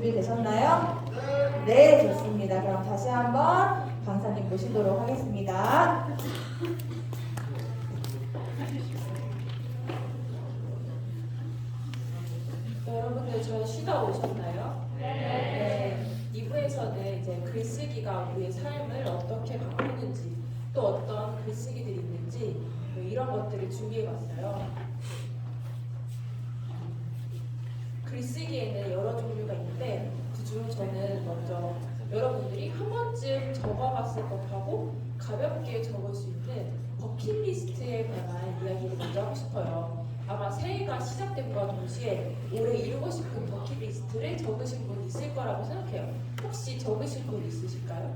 준비되셨나요? 네, 좋습니다. 그럼 다시 한번 강사님 모시도록 하겠습니다. 여러분들 저 쉬다 오셨나요? 네. 2부에서는 이제 글쓰기가 우리의 삶을 어떻게 바꾸는지 또 어떤 글쓰기들이 있는지 이런 것들을 준비해봤어요. 글쓰기에는 여러 종류가 있는데 그중 저는 먼저 여러분들이 한 번쯤 적어봤을 법하고 가볍게 적을 수 있는 버킷리스트에 관한 이야기를 먼저 하고 싶어요. 아마 새해가 시작됨과 동시에 올해 이루고 싶은 버킷리스트를 적으신 분 있을 거라고 생각해요. 혹시 적으신 분 있으실까요?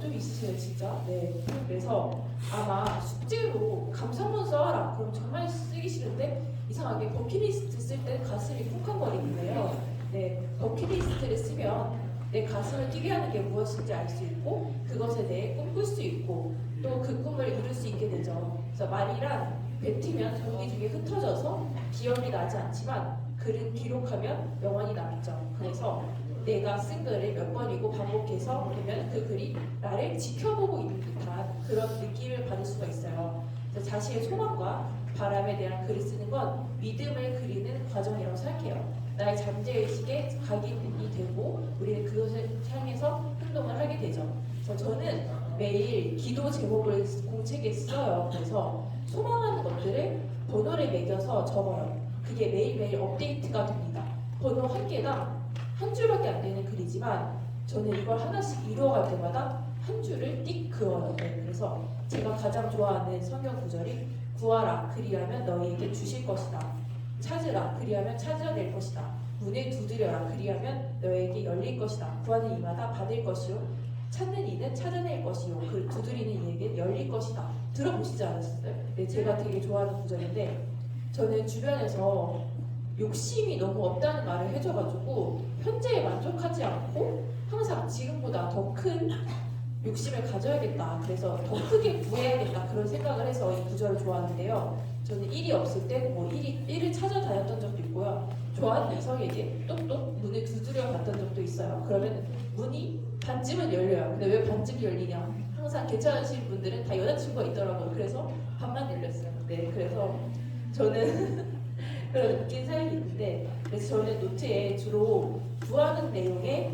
좀 있으세요 진짜? 네. 그래서 아마 숙제로 감상문 써라. 그럼 정말 쓰기 싫은데 이상하게 버킷리스트 쓸 때 가슴이 쿵쾅거리는데요. 네, 버킷리스트를 쓰면 내 가슴을 뛰게 하는 게 무엇인지 알 수 있고 그것에 대해 꿈꿀 수 있고 또 그 꿈을 이룰 수 있게 되죠. 그래서 말이란 뱉으면 공기 중에 흩어져서 기억이 나지 않지만 글은 기록하면 영원히 남죠. 그래서 내가 쓴 글을 몇 번이고 반복해서 보면 그 글이 나를 지켜보고 있는 듯한 그런 느낌을 받을 수가 있어요. 그래서 자신의 소망과 바람에 대한 글을 쓰는 건 믿음을 그리는 과정이라고 생각해요. 나의 잠재의식에 각인이 되고 우리는 그것을 향해서 행동을 하게 되죠. 그래서 저는 매일 기도 제목을 공책에 써요. 그래서 소망하는 것들을 번호를 매겨서 적어요. 그게 매일매일 업데이트가 됩니다. 번호 한 개당 한 줄밖에 안 되는 글이지만 저는 이걸 하나씩 이루어갈 때마다 한 줄을 띡 그어요. 그래서 제가 가장 좋아하는 성경 구절이 구하라 그리하면 너희에게 주실 것이다. 찾으라 그리하면 찾아낼 것이다. 문을 두드려라 그리하면 너에게 열릴 것이다. 구하는 이마다 받을 것이요 찾는 이는 찾아낼 것이요 그 두드리는 이에게 열릴 것이다. 들어보시지 않았어요? 네, 제가 되게 좋아하는 구절인데 저는 주변에서 욕심이 너무 없다는 말을 해줘가지고 현재에 만족하지 않고 항상 지금보다 더 큰 욕심을 가져야겠다. 그래서 더 크게 구해야겠다. 그런 생각을 해서 이 구절을 좋아하는데요. 저는 일이 없을 때 뭐 일을 찾아다녔던 적도 있고요. 좋아하는 이성에게 똑똑 문을 두드려 봤던 적도 있어요. 그러면 문이 반쯤은 열려요. 근데 왜 반쯤 열리냐? 항상 괜찮으신 분들은 다 여자친구가 있더라고요. 그래서 반만 열렸어요. 네, 그래서 저는 그런 웃긴 사연이 있는데 그래서 저는 노트에 주로 구하는 내용의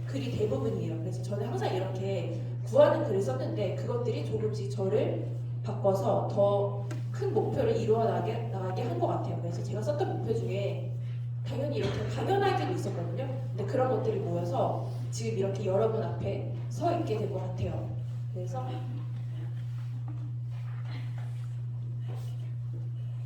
글이 대부분이에요. 그래서 저는 항상 이렇게 구하는 글을 썼는데 그것들이 조금씩 저를 바꿔서 더 큰 목표를 나가게 한 것 같아요. 그래서 제가 썼던 목표 중에 당연히 이렇게 당연하게도 있었거든요. 근데 그런 것들이 모여서 지금 이렇게 여러분 앞에 서 있게 된 것 같아요. 그래서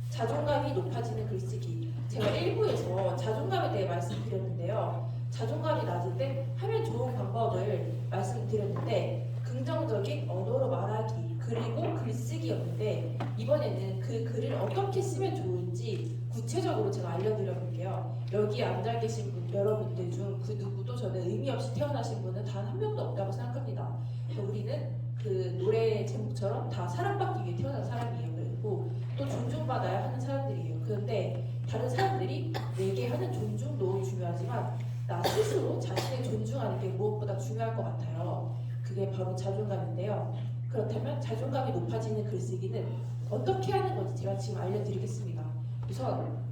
자존감이 높아지는 글쓰기. 제가 1부에서 자존감에 대해 말씀드렸는데요. 자존감이 낮을 때 하면 좋은 방법을 말씀드렸는데 긍정적인 언어로 말하기 그리고 글쓰기였는데 이번에는 그 글을 어떻게 쓰면 좋은지 구체적으로 제가 알려드려 볼게요. 여기 앉아 계신 여러분들 중 그 누구도 저는 의미 없이 태어나신 분은 단 한 명도 없다고 생각합니다. 우리는 그 노래 제목처럼 다 사랑받기 위해 태어난 사람이에요. 그리고 또 존중받아야 하는 사람들이에요. 그런데 다른 사람들이 내게 하는 존중도 중요하지만 나 스스로 자신을 존중하는 게 무엇보다 중요할 것 같아요. 그게 바로 자존감인데요. 그렇다면 자존감이 높아지는 글쓰기는 어떻게 하는 건지 제가 지금 알려드리겠습니다. 우선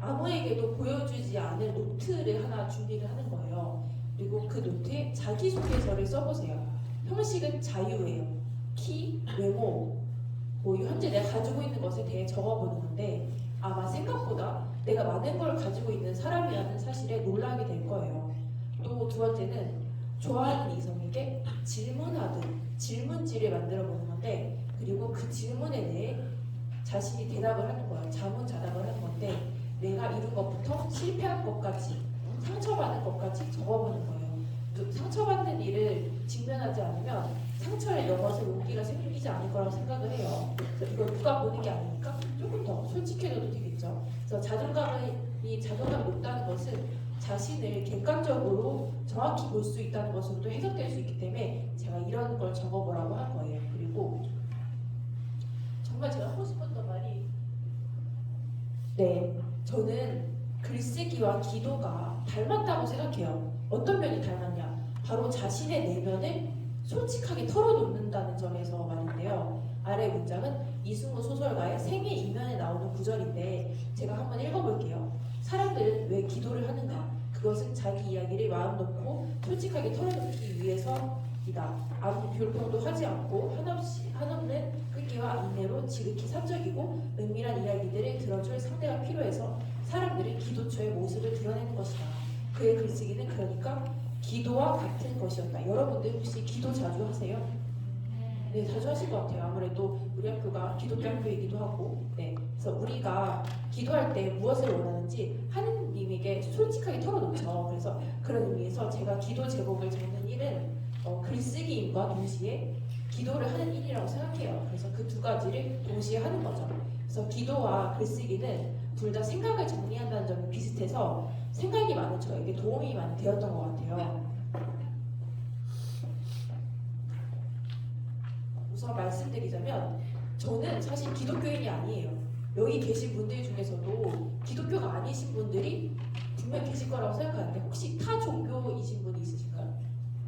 아무에게도 보여주지 않을 노트를 하나 준비를 하는 거예요. 그리고 그 노트에 자기소개서를 써보세요. 형식은 자유예요. 키, 외모, 뭐 현재 내가 가지고 있는 것에 대해 적어보는 건데 아마 생각보다 내가 많은 걸 가지고 있는 사람이라는 사실에 놀라게 될 거예요. 또 두 번째는 좋아하는 이성에게 질문하듯 질문지를 만들어 보는 건데 그리고 그 질문에 대해 자신이 대답을 하는 거예요. 자문자답을 하는 건데 내가 이룬 것부터 실패한 것까지 상처받은 것까지 적어보는 거예요. 상처받는 일을 직면하지 않으면 상처를 넘어서 용기가 생기지 않을 거라고 생각을 해요. 그래서 이걸 누가 보는 게 아니니까 조금 더 솔직해져도 되겠죠. 그래서 자존감이 높다는 것은 자신을 객관적으로 정확히 볼 수 있다는 것으로도 해석될 수 있기 때문에 제가 이런 걸 적어보라고 한 거예요. 그리고 정말 제가 하고 싶었던 말이 저는 글쓰기와 기도가 닮았다고 생각해요. 어떤 면이 닮았냐? 바로 자신의 내면을 솔직하게 털어놓는다는 점에서 말인데요. 아래 문장은 이승우 소설가의 생애 이면에 나오는 구절인데 제가 한번 읽어볼게요. 사람들은 왜 기도를 하는가? 그것은 자기 이야기를 마음 놓고 솔직하게 털어놓기 위해서이다. 아무 별평도 하지 않고 한없는 끈기와 인내로 지극히 사적이고 은밀한 이야기들을 들어줄 상대가 필요해서 사람들이 기도처의 모습을 드러내는 것이다. 그의 글쓰기는 그러니까 기도와 같은 것이었다. 여러분들 혹시 기도 자주 하세요? 네, 자주 하실 것 같아요. 아무래도 우리 학교가 기독교 학교이기도 하고, 네, 그래서 우리가 기도할 때 무엇을 원하는지 하느님에게 솔직하게 털어놓죠. 그래서 그런 의미에서 제가 기도 제목을 적는 일은 글쓰기임과 동시에 기도를 하는 일이라고 생각해요. 그래서 그 두 가지를 동시에 하는 거죠. 그래서 기도와 글쓰기는 둘 다 생각을 정리한다는 점이 비슷해서 생각이 많은 저에게 도움이 많이 되었던 것 같아요. 우선 말씀드리자면 저는 사실 기독교인이 아니에요. 여기 계신 분들 중에서도 기독교가 아니신 분들이 분명 계실 거라고 생각하는데 혹시 타 종교이신 분이 있으신가요?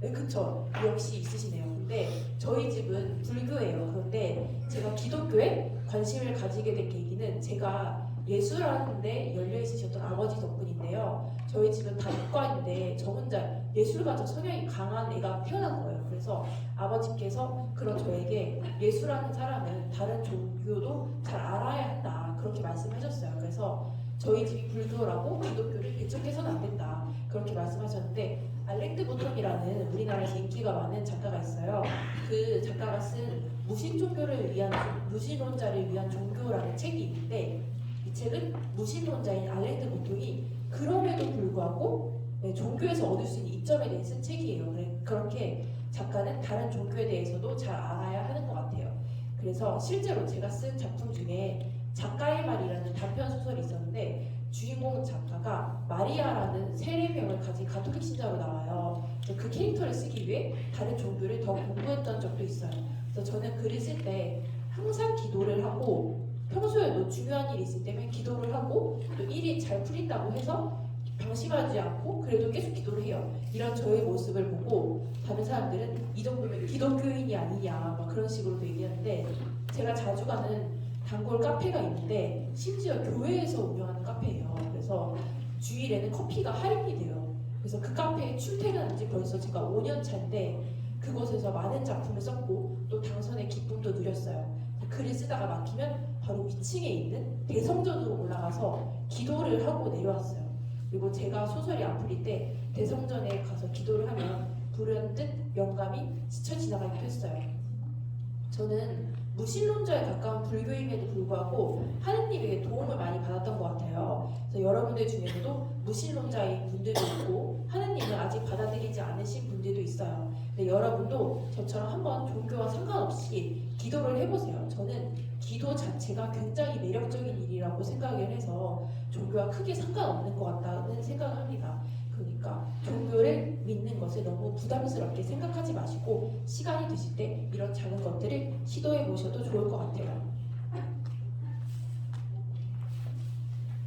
네, 그쵸. 역시 있으시네요. 근데 저희 집은 불교예요. 그런데 제가 기독교에 관심을 가지게 된 계기는 제가 예술하는 데 열려 있으셨던 아버지 덕분인데요. 저희 집은 다 이과인데 저 혼자 예술가적 성향이 강한 애가 태어난 거예요. 그래서 아버지께서 그런 저에게 예술하는 사람은 다른 종교도 잘 알아야 한다. 그렇게 말씀하셨어요. 그래서 저희 집이 불교라고 기독교를 배척해서는 안 된다. 그렇게 말씀하셨는데 알랭드 보통이라는 우리나라에서 인기가 많은 작가가 있어요. 그 작가가 쓴 무신론자를 위한 종교라는 책이 있는데 이 책은 무신론자인 알랭드 보통이 그럼에도 불구하고 종교에서 얻을 수 있는 이점에 대해 쓴 책이에요. 그렇게 작가는 다른 종교에 대해서도 잘 알아야 하는 것 같아요. 그래서 실제로 제가 쓴 작품 중에 작가의 말이라는 단편 소설이 있었는데 주인공 작가가 마리아라는 세례명을 가진 가톨릭 신자로 나와요. 그 캐릭터를 쓰기 위해 다른 종교를 더 공부했던 적도 있어요. 그래서 저는 글을 쓸 때 항상 기도를 하고 평소에도 중요한 일이 있을 때면 기도를 하고 또 일이 잘 풀린다고 해서 방심하지 않고 그래도 계속 기도를 해요. 이런 저의 모습을 보고 다른 사람들은 이 정도면 기독교인이 아니냐 막 그런 식으로도 얘기하는데 제가 자주 가는 단골 카페가 있는데 심지어 교회에서 운영하는 카페예요. 그래서 주일에는 커피가 할인이 돼요. 그래서 그 카페에 출퇴근한 지 벌써 제가 5년 차인데 그곳에서 많은 작품을 썼고 또 당선의 기쁨도 누렸어요. 글을 쓰다가 막히면 바로 위층에 있는 대성전으로 올라가서 기도를 하고 내려왔어요. 그리고 제가 소설이 안 풀릴 때 대성전에 가서 기도를 하면 불현듯 영감이 스쳐 지나가기도 했어요. 저는 무신론자에 가까운 불교임에도 불구하고 하느님에게 도움을 많이 받았던 것 같아요. 그래서 여러분들 중에서도 무신론자인 분들도 있고 하느님을 아직 받아들이지 않으신 분들도 있어요. 근데 여러분도 저처럼 한번 종교와 상관없이 기도를 해보세요. 저는 기도 자체가 굉장히 매력적인 일이라고 생각을 해서 종교와 크게 상관없는 것 같다는 생각을 합니다. 그러니까 종교를 믿는 것을 너무 부담스럽게 생각하지 마시고 시간이 되실 때 이런 작은 것들을 시도해 보셔도 좋을 것 같아요.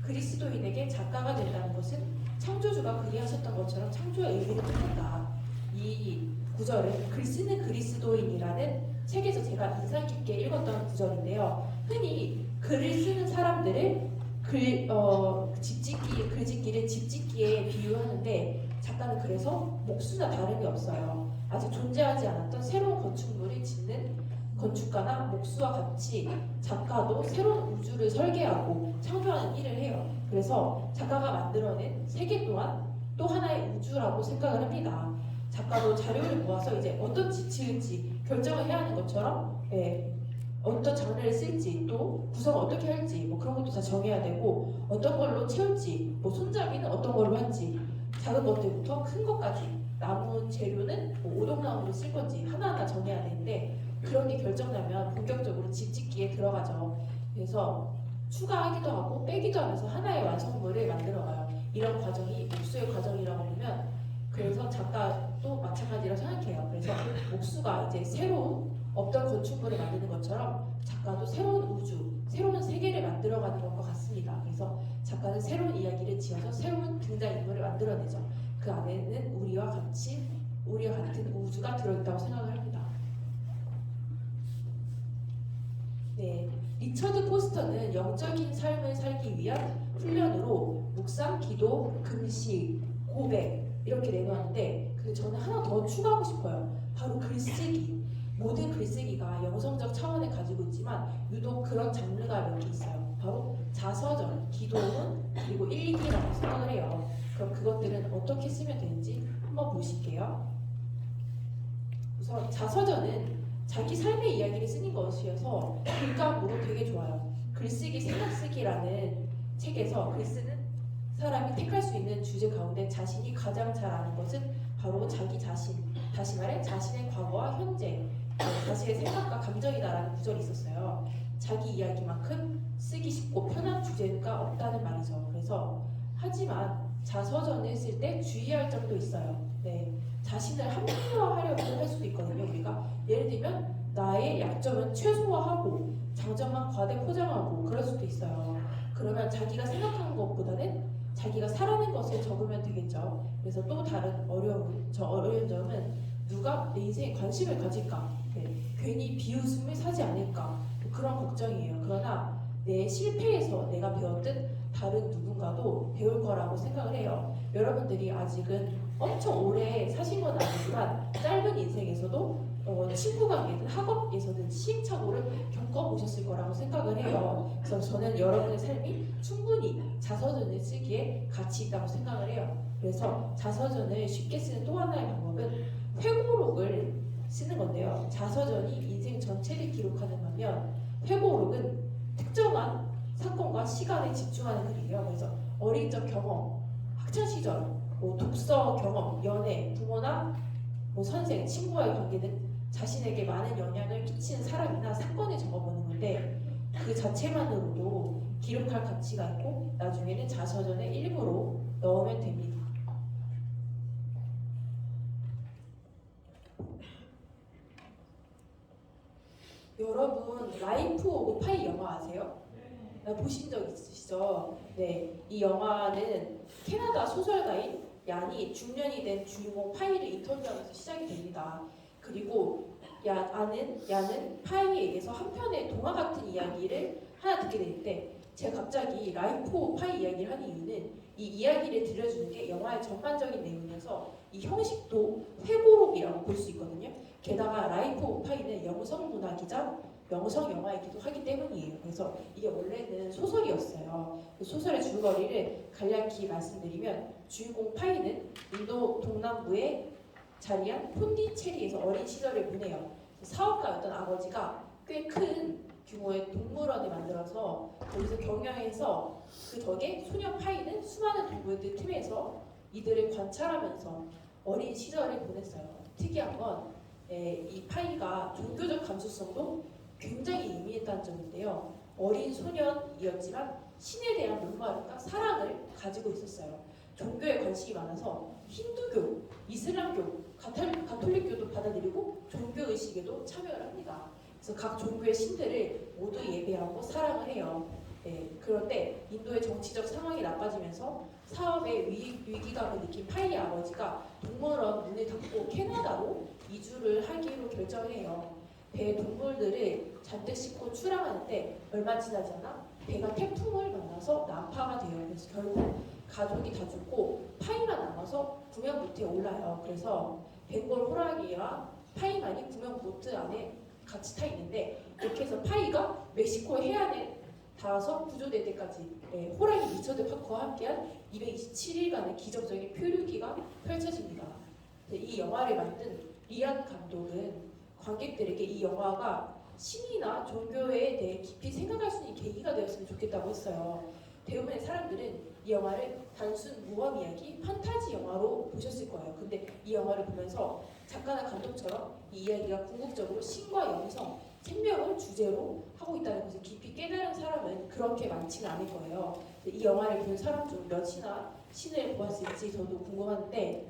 그리스도인에게 작가가 된다는 것은 창조주가 그리하셨던 것처럼 창조의 의미를 뜻한다. 이 구절은 글 쓰는 그리스도인이라는 책에서 제가 인상 깊게 읽었던 구절인데요. 흔히 글을 쓰는 사람들을 글짓기를 집짓기에 비유하는데 작가는 그래서 목수나 다름이 없어요. 아직 존재하지 않았던 새로운 건축물을 짓는 건축가나 목수와 같이 작가도 새로운 우주를 설계하고 창조하는 일을 해요. 그래서 작가가 만들어낸 세계 또한 또 하나의 우주라고 생각을 합니다. 작가도 자료를 모아서 이제 어떤 지을지 결정을 해야 하는 것처럼 어떤 장르를 쓸지 또 구성을 어떻게 할지 뭐 그런 것도 다 정해야 되고 어떤 걸로 채울지 뭐 손잡이는 어떤 걸로 할지 작은 것들부터 큰 것까지 나무 재료는 뭐 오동나무로 쓸 건지 하나하나 정해야 되는데 그런 게 결정나면 본격적으로 집 짓기에 들어가죠. 그래서 추가하기도 하고 빼기도 하면서 하나의 완성물을 만들어가요. 이런 과정이 목수의 과정이라고 보면 그래서 작가도 마찬가지라고 생각해요. 그래서 목수가 이제 새로운 없던 건축물을 만드는 것처럼 작가도 새로운 우주, 새로운 세계를 만들어가는 것과 같습니다. 그래서 작가는 새로운 이야기를 지어서 새로운 등장인물을 만들어내죠. 그 안에는 우리와 같은 우주가 들어있다고 생각을 합니다. 네, 리처드 포스터는 영적인 삶을 살기 위한 훈련으로 묵상, 기도, 금식, 고백 이렇게 내놓았는데 근데 저는 하나 더 추가하고 싶어요. 바로 글쓰기. 모든 글쓰기가 영성적 차원을 가지고 있지만 유독 그런 장르가 몇 개 있어요. 바로 자서전, 기도문, 그리고 일기라고 생각을 해요. 그럼 그것들은 어떻게 쓰면 되는지 한번 보실게요. 우선 자서전은 자기 삶의 이야기를 쓰는 것이어서 글감으로 되게 좋아요. 글쓰기, 생각쓰기라는 책에서 글 쓰는 사람이 택할 수 있는 주제 가운데 자신이 가장 잘 아는 것은 바로 자기 자신, 다시 말해 자신의 과거와 현재, 자신의 생각과 감정이다라는 구절이 있었어요. 자기 이야기만큼 쓰기 쉽고 편한 주제가 없다는 말이죠. 그래서 하지만 자서전을 쓸 때 주의할 점도 있어요. 네, 자신을 합리화하려고 할 수도 있거든요. 우리가 예를 들면 나의 약점은 최소화하고 장점만 과대 포장하고 그럴 수도 있어요. 그러면 자기가 생각하는 것보다는 자기가 살아낸 것에 적으면 되겠죠. 그래서 또 다른 어려운 점은 누가 내 인생에 관심을 가질까? 네, 괜히 비웃음을 사지 않을까? 그런 걱정이에요. 그러나 내 실패에서 내가 배웠듯 다른 누군가도 배울 거라고 생각을 해요. 여러분들이 아직은 엄청 오래 사신 건 아니지만 짧은 인생에서도 친구 관계든 학업에서든 시행착오를 겪어보셨을 거라고 생각을 해요. 그래서 저는 여러분의 삶이 충분히 자서전을 쓰기에 가치 있다고 생각을 해요. 그래서 자서전을 쉽게 쓰는 또 하나의 방법은 회고록을 쓰는 건데요. 자서전이 인생 전체를 기록하는 반면 회고록은 특정한 사건과 시간에 집중하는 글이에요. 그래서 어린 적 경험, 학창 시절, 독서 경험, 연애, 부모나 선생, 친구와의 관계 등 자신에게 많은 영향을 끼치는 사람이나 사건을 적어보는 건데 그 자체만으로도 기록할 가치가 있고 나중에는 자서전의 일부로 넣으면 됩니다. 여러분 라이프 오브 파이 영화 아세요? 보신 적 있으시죠? 네, 이 영화는 캐나다 소설가인 얀이 중년이 된 주인공 파이를 인터뷰하면서 시작이 됩니다. 그리고 얀은 파이에게서 한 편의 동화 같은 이야기를 하나 듣게 되는데 제가 갑자기 라이프 오브 파이 이야기를 하는 이유는 이 이야기를 들려주는 게 영화의 전반적인 내용이어서 이 형식도 회고록이라고 볼 수 있거든요. 게다가 라이프 오브 파이는 영성 문학이자 영성 영화이기도 하기 때문이에요. 그래서 이게 원래는 소설이었어요. 그 소설의 줄거리를 간략히 말씀드리면 주인공 파이는 인도 동남부에 자리한 폰디체리에서 어린 시절을 보내요. 사업가였던 아버지가 꽤 큰 규모의 동물원을 만들어서 거기서 경영해서 그 덕에 소년 파이는 수많은 동물들 틈에서 이들을 관찰하면서 어린 시절을 보냈어요. 특이한 건 이 파이가 종교적 감수성도 굉장히 예민했다는 점인데요. 어린 소년이었지만 신에 대한 목마름과 사랑을 가지고 있었어요. 종교에 관심이 많아서 힌두교, 이슬람교, 가톨릭교도 받아들이고 종교의식에도 참여를 합니다. 그래서 각 종교의 신들을 모두 예배하고 사랑을 해요. 네, 그런데 인도의 정치적 상황이 나빠지면서 사업에 위기감을 느낀 파이의 아버지가 동물원 문을 닫고 캐나다로 이주를 하기로 결정해요. 배에 동물들을 잔뜩 싣고 출항하는데 얼마 지나지 않아 배가 태풍을 만나서 난파가 돼요. 그래서 결국 가족이 다 죽고 파이만 남아서 구명보트에 올라요. 그래서 벵골 호랑이와 파이만이 구명보트 안에 같이 타 있는데 이렇게 해서 파이가 멕시코 해안에 닿아서 구조될 때까지 호랑이 리처드 파커와 함께한 227일간의 기적적인 표류기가 펼쳐집니다. 이 영화를 만든 리안 감독은 관객들에게 이 영화가 신이나 종교에 대해 깊이 생각할 수 있는 계기가 되었으면 좋겠다고 했어요. 대부분의 사람들은 이 영화를 단순 모험 이야기, 판타지 영화로 보셨을 거예요. 근데 이 영화를 보면서 작가나 감독처럼 이 이야기가 궁극적으로 신과 영성, 생명을 주제로 하고 있다는 것을 깊이 깨달은 사람은 그렇게 많지는 않을 거예요. 이 영화를 본 사람 중 몇이나 신을 보았을지 저도 궁금한데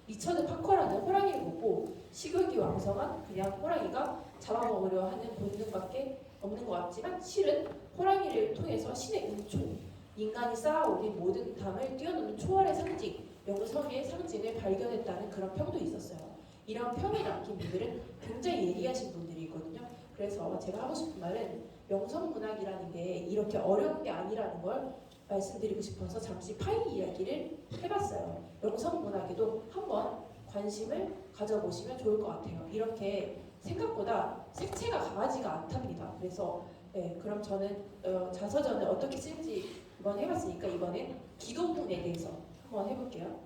리처드 파커라는 호랑이를 보고 식욕이 왕성한 그냥 호랑이가 잡아먹으려 하는 본능밖에 없는 것 같지만 실은 호랑이를 통해서 신의 은총, 인간이 쌓아올린 모든 담을 뛰어넘는 초월의 상징, 영성의 상징을 발견했다는 그런 평도 있었어요. 이런 평이 남긴 분들은 굉장히 예리하신 분들이거든요. 그래서 제가 하고 싶은 말은 영성문학이라는 게 이렇게 어려운 게 아니라는 걸 말씀드리고 싶어서 잠시 파이 이야기를 해봤어요. 영성문학에도 한번 관심을 가져보시면 좋을 것 같아요. 이렇게 생각보다 색채가 강하지가 않답니다. 그래서 네, 그럼 저는 자서전을 어떻게 쓰는지 이번 해봤으니까 이번엔 기도문에 대해서 한번 해볼게요.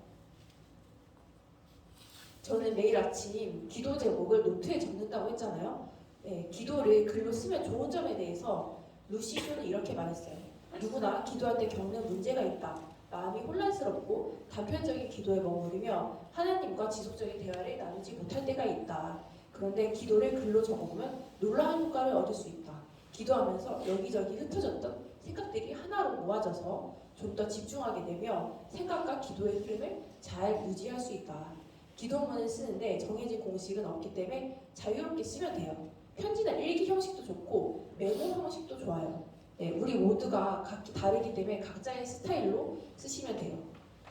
저는 매일 아침 기도 제목을 노트에 적는다고 했잖아요. 네, 기도를 글로 쓰면 좋은 점에 대해서 루시쇼는 이렇게 말했어요. 누구나 기도할 때 겪는 문제가 있다. 마음이 혼란스럽고 단편적인 기도에 머무르며 하나님과 지속적인 대화를 나누지 못할 때가 있다. 그런데 기도를 글로 적어보면 놀라운 효과를 얻을 수 있다. 기도하면서 여기저기 흩어졌던 생각들이 하나로 모아져서 좀 더 집중하게 되며 생각과 기도의 흐름을 잘 유지할 수 있다. 기도문을 쓰는데 정해진 공식은 없기 때문에 자유롭게 쓰면 돼요. 편지나 일기 형식도 좋고 메모 형식도 좋아요. 네, 우리 모두가 각기 다르기 때문에 각자의 스타일로 쓰시면 돼요.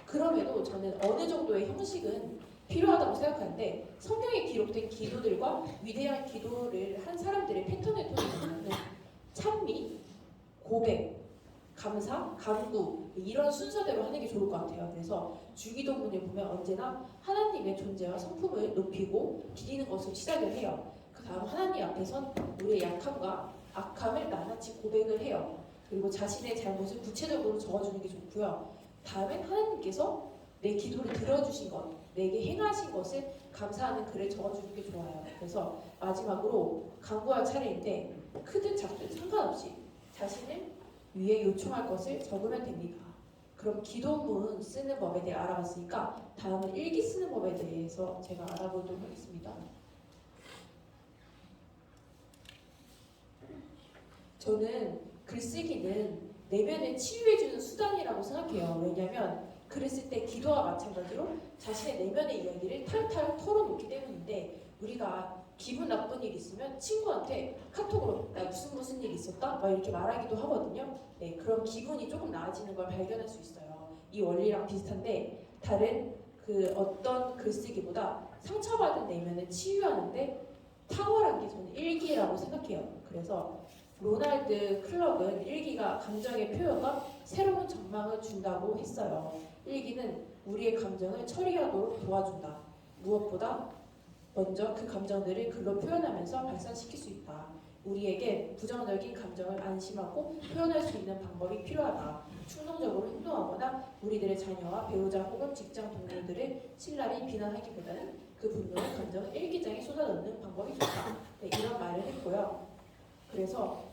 그럼에도 저는 어느 정도의 형식은 필요하다고 생각하는데 성경에 기록된 기도들과 위대한 기도를 한 사람들의 패턴을 통해 보면 찬미, 고백, 감사, 간구 이런 순서대로 하는 게 좋을 것 같아요. 그래서 주기도문을 보면 언제나 하나님의 존재와 성품을 높이고 기리는 것으로 시작을 해요. 그 다음 하나님 앞에선 우리의 약함과 악함을 낱낱이 고백을 해요. 그리고 자신의 잘못을 구체적으로 적어주는 게 좋고요. 다음엔 하나님께서 내 기도를 들어주신 것, 내게 행하신 것을 감사하는 글을 적어주는 게 좋아요. 그래서 마지막으로 간구할 차례인데 크든 작든 상관없이 자신을 위해 요청할 것을 적으면 됩니다. 그럼 기도문 쓰는 법에 대해 알아봤으니까 다음은 일기 쓰는 법에 대해서 제가 알아보도록 하겠습니다. 저는 글쓰기는 내면을 치유해주는 수단이라고 생각해요. 왜냐하면 글을 쓸 때 기도와 마찬가지로 자신의 내면의 이야기를 탈탈 털어놓기 때문인데 우리가 기분 나쁜 일 있으면 친구한테 카톡으로 나 무슨 일 있었다? 막 이렇게 말하기도 하거든요. 네, 그럼 기분이 조금 나아지는 걸 발견할 수 있어요. 이 원리랑 비슷한데 다른 그 어떤 글쓰기보다 상처받은 내면을 치유하는데 탁월한 게 저는 일기라고 생각해요. 그래서 로날드 클럭은 일기가 감정의 표현과 새로운 전망을 준다고 했어요. 일기는 우리의 감정을 처리하도록 도와준다. 무엇보다 먼저 그 감정들을 글로 표현하면서 발산시킬 수 있다. 우리에게 부정적인 감정을 안심하고 표현할 수 있는 방법이 필요하다. 충동적으로 행동하거나 우리들의 자녀와 배우자 혹은 직장 동료들을 신랄히 비난하기보다는 그 분노의 감정을 일기장에 쏟아넣는 방법이 좋다. 네, 이런 말을 했고요. 그래서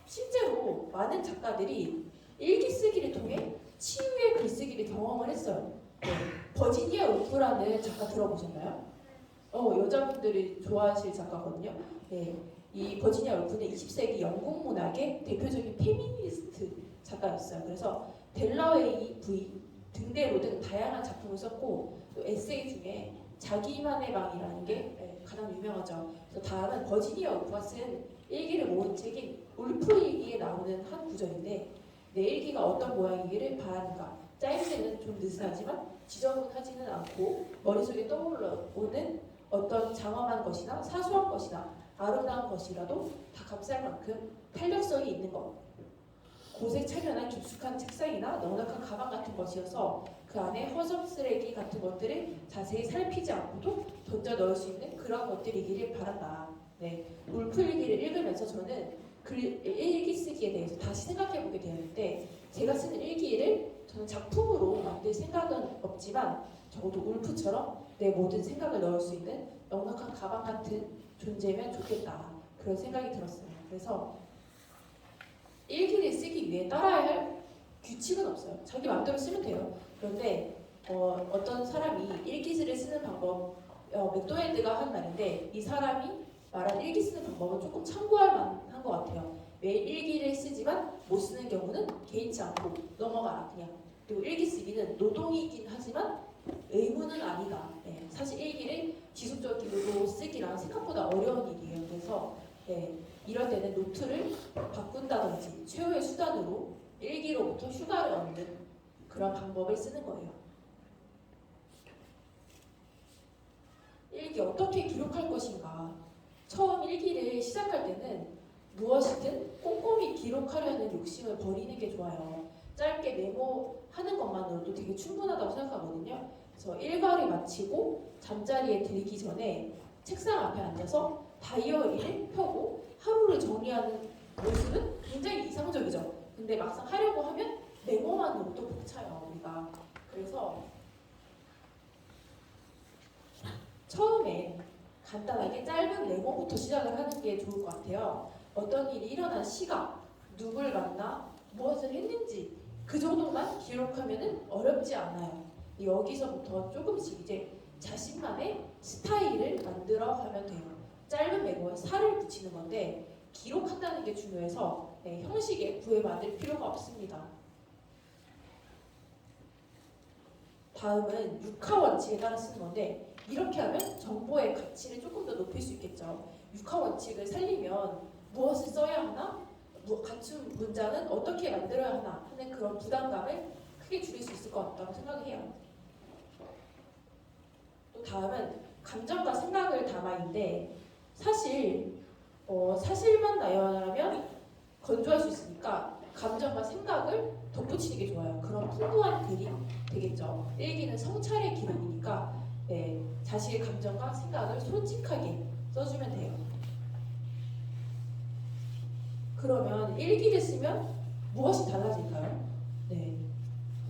실제로 많은 작가들이 일기 쓰기를 통해 치유의 글쓰기를 경험을 했어요. 네, 버지니아 울프라는 작가 들어보셨나요? 여자분들이 좋아하실 작가거든요. 네, 이 버지니아 울프는 20세기 영국 문학의 대표적인 페미니스트 작가였어요. 그래서 델라웨이 V 등대로 등 다양한 작품을 썼고 또 에세이 중에 자기만의 방이라는 게 가장 유명하죠. 그래서 다음은 버지니아 울프가 쓴 일기를 모은 책인 울프 일기에 나오는 한 구절인데 내 일기가 어떤 모양이기를 바라는가. 짜임새는 좀 느슨하지만 지저분하지는 않고 머릿속에 떠올라오는 어떤 장엄한 것이나 사소한 것이나 아름다운 것이라도 다 감쌀 만큼 탄력성이 있는 것. 고색 차면한 깊숙한 책상이나 넉넉한 가방 같은 것이어서 그 안에 허접 쓰레기 같은 것들을 자세히 살피지 않고도 던져 넣을 수 있는 그런 것들이기를 바란다. 네, 울프 일기를 읽으면서 저는 일기 쓰기에 대해서 다시 생각해보게 되었는데 제가 쓰는 일기를 저는 작품으로 만들 생각은 없지만 적어도 울프처럼 내 모든 생각을 넣을 수 있는 넉넉한 가방 같은 존재면 좋겠다. 그런 생각이 들었어요. 그래서 일기를 쓰기 위해 따라야 할 규칙은 없어요. 자기 마음대로 쓰면 돼요. 그런데 어떤 사람이 일기를 쓰는 방법, 맥도날드가 한 말인데 이 사람이 말한 일기 쓰는 방법은 조금 참고할 만한 것 같아요. 매일 일기를 쓰지만 못 쓰는 경우는 개의치 않고 넘어가라 그냥. 그리고 일기 쓰기는 노동이긴 하지만 의무는 아니다. 네, 사실 일기를 지속적으로 쓰기란 생각보다 어려운 일이에요. 그래서 네, 이럴 때는 노트를 바꾼다든지 최후의 수단으로 일기로부터 휴가를 얻는 그런 방법을 쓰는 거예요. 일기 어떻게 기록할 것인가? 처음 일기를 시작할 때는 무엇이든 꼼꼼히 기록하려는 욕심을 버리는 게 좋아요. 짧게 메모하는 것만으로도 되게 충분하다고 생각하거든요. 그래서 일과를 마치고 잠자리에 들기 전에 책상 앞에 앉아서 다이어리를 펴고 하루를 정리하는 모습은 굉장히 이상적이죠. 근데 막상 하려고 하면 메모만으로도 벅차요, 우리가. 그래서 처음에 간단하게 짧은 메모부터 시작을 하는 게 좋을 것 같아요. 어떤 일이 일어난 시각, 누굴 만나, 무엇을 했는지 그 정도만 기록하면 어렵지 않아요. 여기서부터 조금씩 이제 자신만의 스타일을 만들어 가면 돼요. 짧은 메모에 살을 붙이는 건데 기록한다는 게 중요해서 형식에 구애받을 필요가 없습니다. 다음은 육하 원칙에 따라 쓰는 건데 이렇게 하면 정보의 가치를 조금 더 높일 수 있겠죠. 육하 원칙을 살리면 무엇을 써야 하나? 갖춘 문장은 어떻게 만들어야 하나 하는 그런 부담감을 크게 줄일 수 있을 것 같다고 생각해요. 또 다음은 감정과 생각을 담아인데 사실 사실만 나열하면 건조할 수 있으니까 감정과 생각을 덧붙이는 게 좋아요. 그런 풍부한 글이 되겠죠. 일기는 성찰의 기록이니까 자신의 감정과 생각을 솔직하게 써주면 돼요. 그러면 일기를 쓰면 무엇이 달라질까요?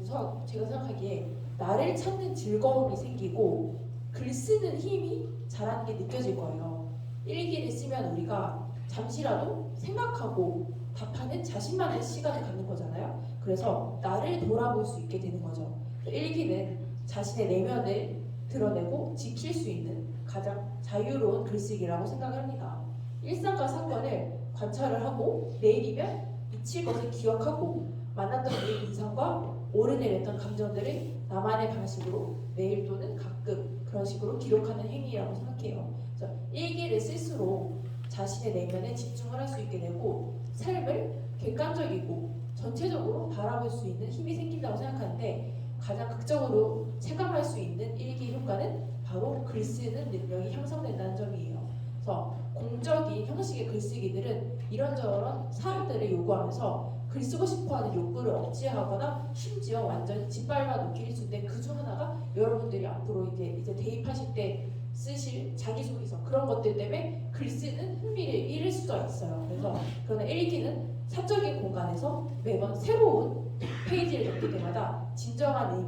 우선 제가 생각하기에 나를 찾는 즐거움이 생기고 글 쓰는 힘이 자라는 게 느껴질 거예요. 일기를 쓰면 우리가 잠시라도 생각하고 답하는 자신만의 시간을 갖는 거잖아요. 그래서 나를 돌아볼 수 있게 되는 거죠. 일기는 자신의 내면을 드러내고 지킬 수 있는 가장 자유로운 글쓰기라고 생각을 합니다. 일상과 사건을 관찰을 하고 내일이면 잊힐 것을 기억하고 만났던 우리 인상과 오르내렸던 감정들을 나만의 방식으로 매일 또는 가끔 그런 식으로 기록하는 행위라고 생각해요. 그래서 일기를 쓸수록 자신의 내면에 집중을 할 수 있게 되고 삶을 객관적이고 전체적으로 바라볼 수 있는 힘이 생긴다고 생각하는데 가장 극적으로 체감할 수 있는 일기 효과는 바로 글 쓰는 능력이 향상된다는 점이에요. 그래서 공적인 형식의 글쓰기들은 이런저런 사람들을 요구하면서 글 쓰고 싶어하는 욕구를 억제하거나 심지어 완전히 짓밟아 놓기를 수인데 그 중 하나가 여러분들이 앞으로 이제 대입하실 때 쓰실 자기소개서 그런 것들 때문에 글 쓰는 흥미를 잃을 수가 있어요. 그래서 그러나 일기는 사적인 공간에서 매번 새로운 페이지를 넘길 때마다 진정한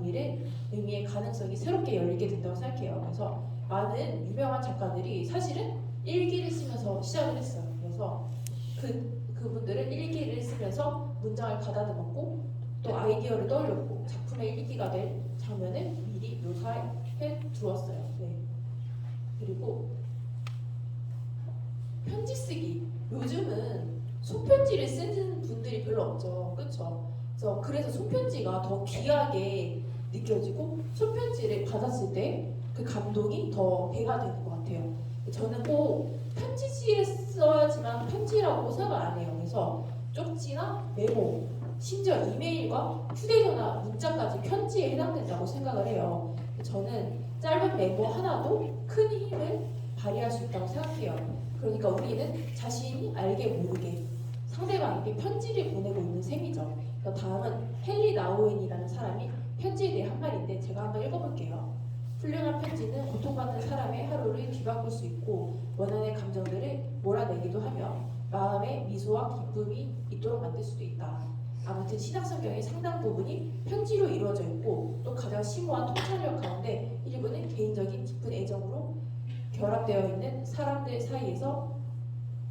의미의 가능성이 새롭게 열리게 된다고 생각해요. 그래서 많은 유명한 작가들이 사실은 일기를 쓰면서 시작을 했어요. 그래서 그분들은 일기를 쓰면서 문장을 가다듬었고 또 아이디어를 떠올렸고 작품의 일기가 될 장면을 미리 묘사해 두었어요. 그리고 편지 쓰기. 요즘은 손편지를 쓰는 분들이 별로 없죠. 그렇죠? 그래서 손편지가 더 귀하게 느껴지고 손편지를 받았을 때 그 감동이 더 배가 되는 것 같아요. 저는 꼭 편지지에 써야지만 편지라고 생각 안 해요. 그래서 쪽지나 메모, 심지어 이메일과 휴대전화, 문자까지 편지에 해당된다고 생각을 해요. 저는 짧은 메모 하나도 큰 힘을 발휘할 수 있다고 생각해요. 그러니까 우리는 자신이 알게 모르게 상대방에게 편지를 보내고 있는 셈이죠. 다음은 헨리 나우엔이라는 사람이 편지에 대해 한 말인데 제가 한번 읽어볼게요. 훌륭한 편지는 고통받는 사람의 하루를 뒤바꿀 수 있고 원한의 감정들을 몰아내기도 하며 마음에 미소와 기쁨이 있도록 만들 수도 있다. 아무튼 신약성경의 상당 부분이 편지로 이루어져 있고 또 가장 심오한 통찰력 가운데 일부는 개인적인 깊은 애정으로 결합되어 있는 사람들 사이에서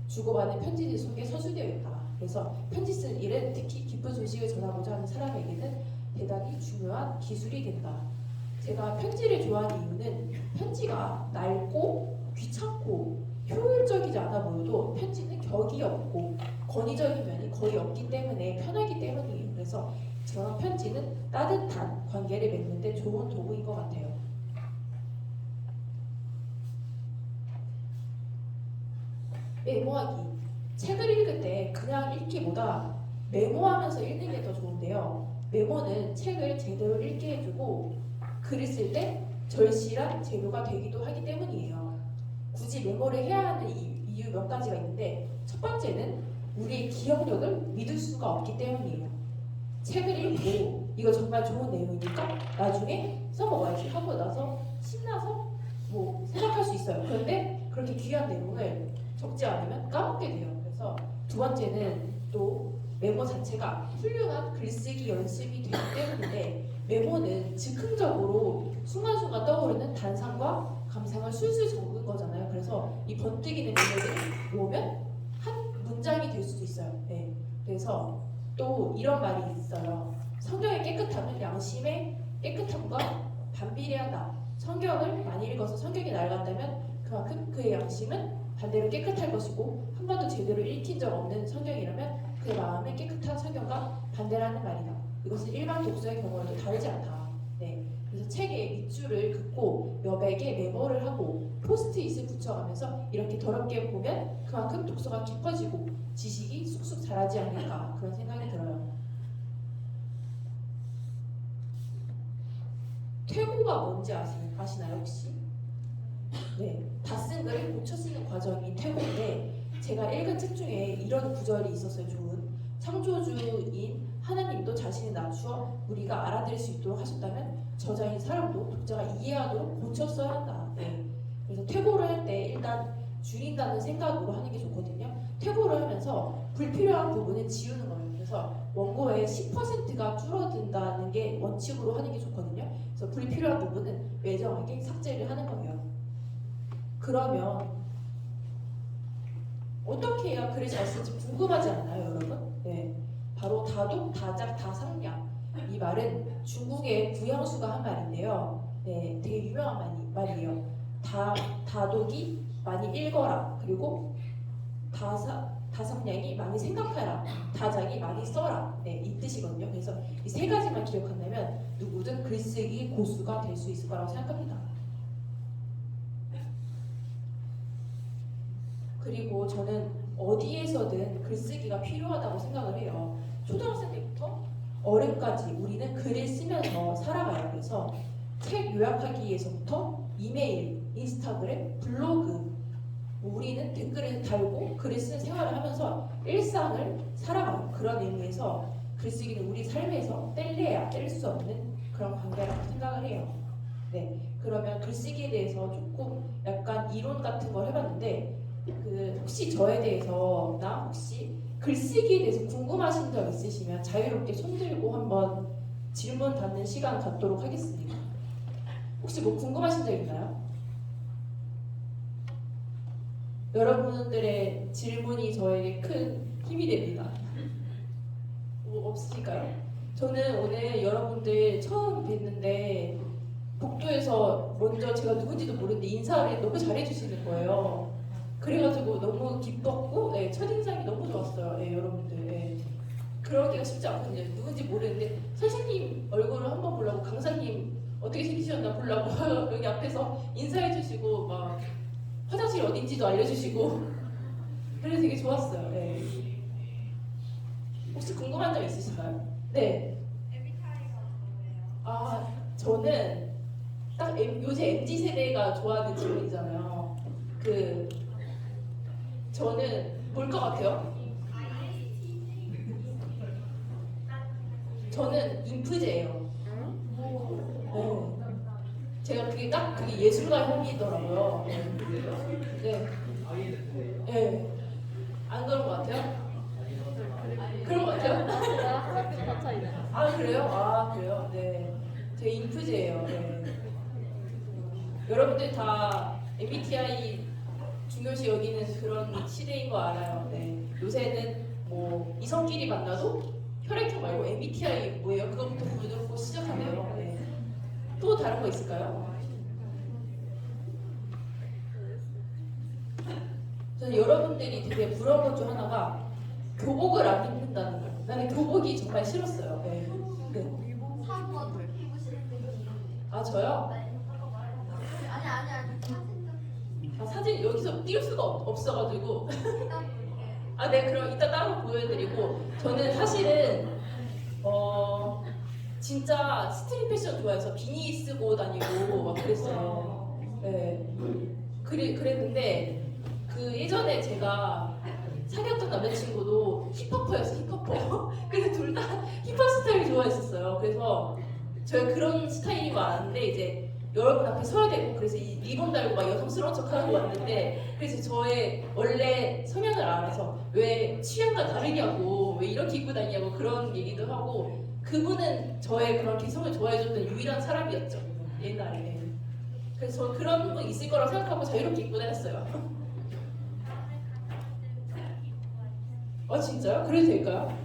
주고받는 편지들 속에 서술되어 있다. 그래서 편지 쓸 일은 특히 기쁜 소식을 전하고자 하는 사람에게는 대단히 중요한 기술이 된다. 제가 편지를 좋아하는 이유는 편지가 낡고 귀찮고 효율적이지 않아 보여도 편지는 격이 없고 권위적인 면이 거의 없기 때문에 편하기 때문이에요. 그래서 저런 편지는 따뜻한 관계를 맺는 데 좋은 도구인 것 같아요. 메모하기. 책을 읽을 때 그냥 읽기보다 메모하면서 읽는 게 더 좋은데요. 메모는 책을 제대로 읽게 해주고 글을 쓸 때 절실한 재료가 되기도 하기 때문이에요. 굳이 메모를 해야 하는 이유 몇 가지가 있는데 첫 번째는 우리의 기억력을 믿을 수가 없기 때문이에요. 책을 읽고 이거 정말 좋은 내용이니까 나중에 써먹어야지 하고 나서 신나서 뭐 생각할 수 있어요. 그런데 그렇게 귀한 내용을 적지 않으면 까먹게 돼요. 그래서 두 번째는 또 메모 자체가 훌륭한 글쓰기 연습이 되기 때문인데 메모는 즉흥적으로 순간순간 떠오르는 단상과 감상을 술술 적은 거잖아요. 그래서 이 번뜩이는 메모들이 모으면 한 문장이 될 수도 있어요. 네. 그래서 또 이런 말이 있어요. 성경의 깨끗함은 양심의 깨끗함과 반비례한다. 성경을 많이 읽어서 성경이 낡았다면 그만큼 그의 양심은 반대로 깨끗할 것이고 한 번도 제대로 읽힌 적 없는 성경이라면 그의 마음의 깨끗한 성경과 반대라는 말이다. 이것은 일반 독서의 경우와도 다르지 않다. 네. 그래서 책의 밑줄을 긋고 여백에 메모를 하고 포스트잇을 붙여가면서 이렇게 더럽게 보면 그만큼 독서가 깊어지고 지식이 쑥쑥 자라지 않을까 그런 생각이 들어요. 퇴고가 뭔지 아시나요 혹시? 네, 다 쓴 글을 고쳐 쓰는 과정이 퇴고인데 제가 읽은 책 중에 이런 구절이 있었어요. 좋은 창조주인 하나님도 자신을 낮추어 우리가 알아들을 수 있도록 하셨다면 저자인 사람도 독자가 이해하도록 고쳐 써야 한다. 네. 그래서 퇴고를 할 때 일단 줄인다는 생각으로 하는 게 좋거든요. 퇴고를 하면서 불필요한 부분은 지우는 거예요. 그래서 원고의 10%가 줄어든다는 게 원칙으로 하는 게 좋거든요. 그래서 불필요한 부분은 매정하게 삭제를 하는 거예요. 그러면 어떻게 해야 글을 잘 쓸지 궁금하지 않나요, 여러분? 네, 바로 다독, 다작, 다상량. 이 말은 중국의 구양수가 한 말인데요. 네, 되게 유명한 말이에요. 다독이 많이 읽어라. 그리고 다상량이 많이 생각하라. 다작이 많이 써라. 네, 이 뜻이거든요. 그래서 이 세 가지만 기억한다면 누구든 글쓰기 고수가 될 수 있을 거라고 생각합니다. 그리고 저는 어디에서든 글쓰기가 필요하다고 생각을 해요. 초등학생 때부터 어른까지 우리는 글을 쓰면서 살아가요. 그래서 책 요약하기에서부터 이메일, 인스타그램, 블로그 우리는 댓글을 달고 글을 쓰는 생활을 하면서 일상을 살아가는 그런 의미에서 글쓰기는 우리 삶에서 뗄래야 뗄 수 없는 그런 관계라고 생각을 해요. 네, 그러면 글쓰기에 대해서 조금 약간 이론 같은 걸 해봤는데 혹시 저에 대해서 나 혹시 글쓰기에 대해서 궁금하신 점 있으시면 자유롭게 손들고 한번 질문 받는 시간 갖도록 하겠습니다. 혹시 뭐 궁금하신 점 있나요? 여러분들의 질문이 저에게 큰 힘이 됩니다. 뭐 없으실까요? 저는 오늘 여러분들 처음 뵀는데 복도에서 먼저 제가 누군지도 모르는데 인사를 너무 잘해주시는 거예요. 그래가지고 너무 기뻤고 네, 첫인상이 너무 좋았어요. 네, 여러분들. 네. 그러기가 쉽지 않거든요. 누군지 모르는데 선생님 얼굴을 한번 보려고 강사님 어떻게 생기셨나 보려고 여기 앞에서 인사해주시고 막 화장실 어딘지도 알려주시고 그래서 되게 좋았어요. 네. 혹시 궁금한 점 있으신가요? 네. 아, 저는 딱 요새 MZ 세대가 좋아하는 질문이잖아요. 저는 뭘 것 같아요? 저는 인프제예요. 네. 제가 그게 예술가 형이더라고요. 네. 네. 안 그런 것 같아요? 그런 것 같아요? 아 그래요? 아 그래요? 네. 제 인프제예요. 네. 여러분들 다 MBTI 중요시 여기는 그런 시대인 거 알아요. 네. 요새는 뭐 이성끼리 만나도 혈액형 말고 MBTI 뭐예요? 그거부터 물어보고 시작하네요. 네. 또 다른 거 있을까요? 저는 여러분들이 되게 부러운 것 중 하나가 교복을 안 입는다는 거. 나는 교복이 정말 싫었어요. 네. 네. 사고 어떻게 입으시는지. 아 저요? 아니. 사진 여기서 띄울 수가 없어가지고 아, 네, 그럼 이따 따로 보여드리고 저는 사실은 진짜 스트릿 패션 좋아해서 비니 쓰고 다니고 막 그랬어요. 네, 그랬는데 그 예전에 제가 사귀었던 남자친구도 힙합퍼였어, 힙합퍼. 그래서 둘 다 힙합 스타일 좋아했었어요. 그래서 제가 그런 스타일이 많은데 이제 여러분 앞에 서야 되고 그래서 이 리본 달고 막 여성스러운 척하고 왔는데 그래서 저의 원래 성향을 알아서 왜 취향과 다르냐고 왜 이렇게 입고 다니냐고 그런 얘기도 하고 그분은 저의 그런 개성을 좋아해줬던 유일한 사람이었죠 옛날에. 그래서 저 그런 분 있을 거라고 생각하고 자유롭게 입고 다녔어요. 진짜요? 그래도 될까요?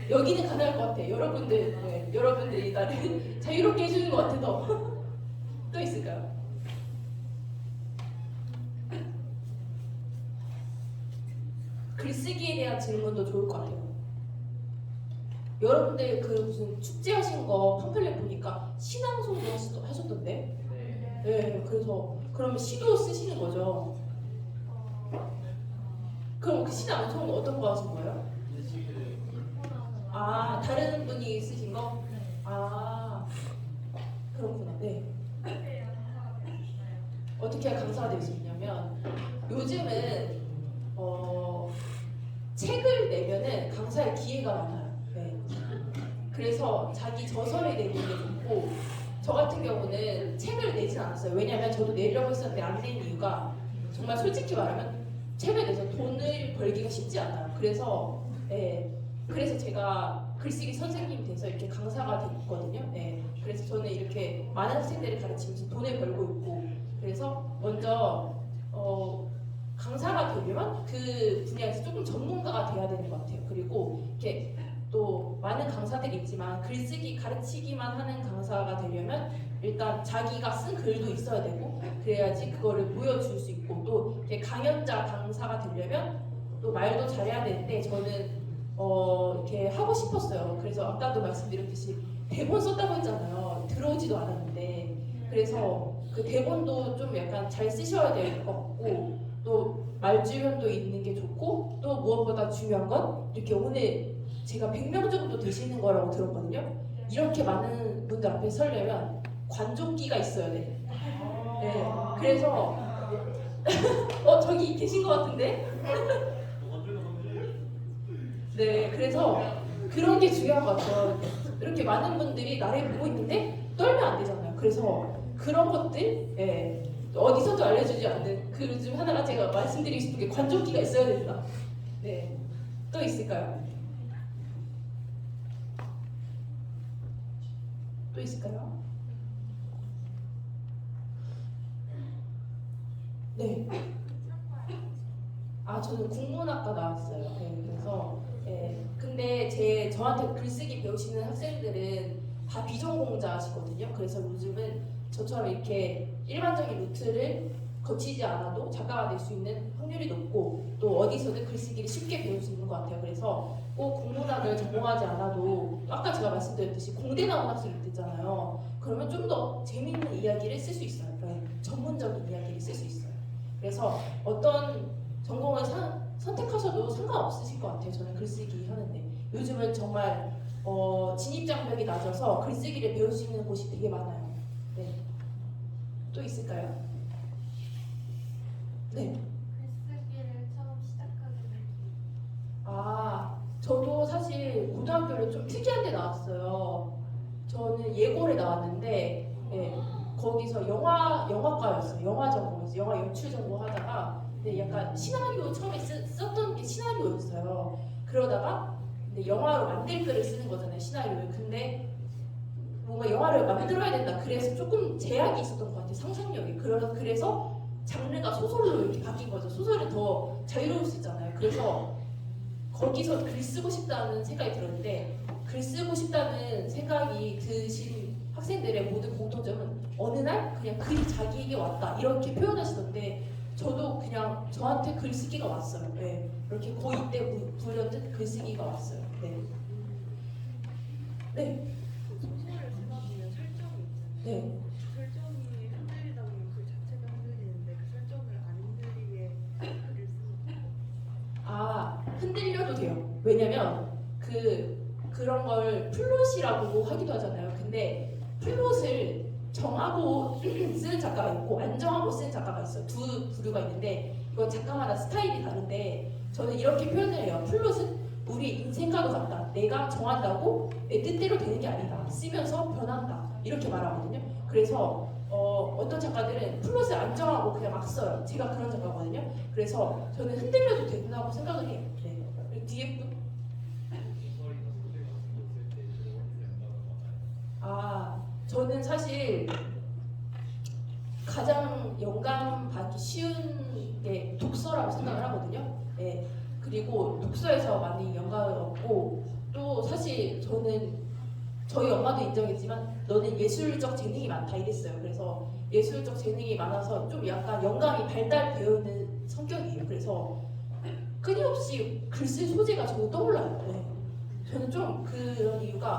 여기는 가능할 것 같아. 여러분들, 네, 여러분들이 나를 자유롭게 해주는 것 같아 더. 또 있을까요? 글쓰기에 대한 질문도 좋을 것 같아요. 여러분들 그 무슨 축제 하신 거 팜플렛 보니까 신앙송도 하셨던데? 네, 그래서 그러면 시도 쓰시는 거죠? 그럼 그 신앙송은 어떤 거 하신 거예요? 아, 다른 분이 쓰신 거? 아, 그렇구나. 네. 어떻게 강사가 될 수 있냐면 요즘은 책을 내면은 강사할 기회가 많아요. 네. 그래서 자기 저서를 내는 게 좋고 저 같은 경우는 책을 내진 않았어요. 왜냐면 저도 내려고 했었는데 안 낸 이유가 정말 솔직히 말하면 책을 내서 돈을 벌기가 쉽지 않아요. 그래서 그래서 제가 글쓰기 선생님이 돼서 이렇게 강사가 됐거든요. 네. 그래서 저는 이렇게 많은 학생들을 가르치면서 돈을 벌고 있고 그래서 먼저 강사가 되려면 그 분야에서 조금 전문가가 돼야 되는 것 같아요. 그리고 이렇게 또 많은 강사들이 있지만 글쓰기 가르치기만 하는 강사가 되려면 일단 자기가 쓴 글도 있어야 되고 그래야지 그거를 보여줄 수 있고 또 이렇게 강연자 강사가 되려면 또 말도 잘해야 되는데 저는 이렇게 하고 싶었어요. 그래서 아까도 말씀드렸듯이 대본 썼다고 했잖아요. 들어오지도 않았는데 그래서 그 대본도 좀 약간 잘 쓰셔야 될 것 같고 또 말주변도 있는 게 좋고 또 무엇보다 중요한 건 이렇게 오늘 제가 100명 정도 되시는 거라고 들었거든요. 이렇게 많은 분들 앞에 서려면 관종기가 있어야 돼. 네, 그래서 저기 계신 것 같은데? 네, 그래서 그런 게 중요한 것 같아요. 이렇게 많은 분들이 나를 보고 있는데 떨면 안 되잖아요. 그래서 그런 것들, 어디서도 알려주지 않는 그 중 하나가 제가 말씀드리고 싶은 게 관종기가 있어야 된다. 네, 또 있을까요? 또 있을까요? 네. 저는 국문학과 나왔어요. 네, 그래서 근데 저한테 글쓰기 배우시는 학생들은 다 비전공자시거든요. 그래서 요즘은 저처럼 이렇게 일반적인 루트를 거치지 않아도 작가가 될 수 있는 확률이 높고 또 어디서든 글쓰기를 쉽게 배울 수 있는 것 같아요. 그래서 꼭 국문학을 전공하지 않아도 아까 제가 말씀드렸듯이 공대 나온 학생이 있잖아요. 그러면 좀 더 재미있는 이야기를 쓸 수 있어요. 전문적인 이야기를 쓸 수 있어요. 그래서 어떤 전공을 선택하셔도 상관없으실 것 같아요. 저는 글쓰기 하는데 요즘은 정말 진입장벽이 낮아서 글쓰기를 배울 수 있는 곳이 되게 많아요. 네. 또 있을까요? 네. 글쓰기를 처음 시작하게 된 저도 사실 고등학교를 좀 특이한 데 나왔어요. 저는 예고를 나왔는데 거기서 영화과였어요. 영화 전공이었어요. 영화 연출 전공 하다가 근데 약간 시나리오 처음에 썼던 게 시나리오였어요. 그러다가 근데 영화로 만들 글을 쓰는 거잖아요. 시나리오를. 근데 뭔가 영화를 만들어야 된다. 그래서 조금 제약이 있었던 것 같아요. 상상력이. 그래서 장르가 소설로 이렇게 바뀐 거죠. 소설은 더 자유로울 수 있잖아요. 그래서 거기서 글 쓰고 싶다는 생각이 들었는데 글 쓰고 싶다는 생각이 드신 학생들의 모든 공통점은 어느 날 그냥 글이 자기에게 왔다 이렇게 표현하시던데 저도 그냥 저한테 글쓰기가 왔어요. 네. 이렇게 고2 때 부렸던 글쓰기가 왔어요. 네. 네. 소설을 쓰다 보면 설정이 있잖아요. 네. 설정이 흔들리다 보면 그 자체가 흔들리는데 그 설정을 안 왜냐면 그런 걸 플롯이라고 하기도 하잖아요. 근데 플롯을 정하고 쓰는 작가가 있고 안 정하고 쓰는 작가가 있어요. 두 부류가 있는데 이건 작가마다 스타일이 다른데 저는 이렇게 표현을 해요. 플롯은 우리 인생과도 같다. 내가 정한다고 내 뜻대로 되는 게 아니다. 쓰면서 변한다. 이렇게 말하거든요. 그래서 어떤 작가들은 플롯을 안 정하고 그냥 막 써요. 제가 그런 작가거든요. 그래서 저는 흔들려도 된다고 생각을 해요. 네. 그리고 뒤에 분 저는 사실 가장 영감 받기 쉬운 게 독서라고 생각을 하거든요. 네. 그리고 독서에서 많이 영감을 얻고 또 사실 저는 저희 엄마도 인정했지만 너는 예술적 재능이 많다 이랬어요. 그래서 예술적 재능이 많아서 좀 약간 영감이 발달되어 있는 성격이에요. 그래서 끊임없이 글 쓸 소재가 저는 떠올라요. 네. 저는 좀 그런 이유가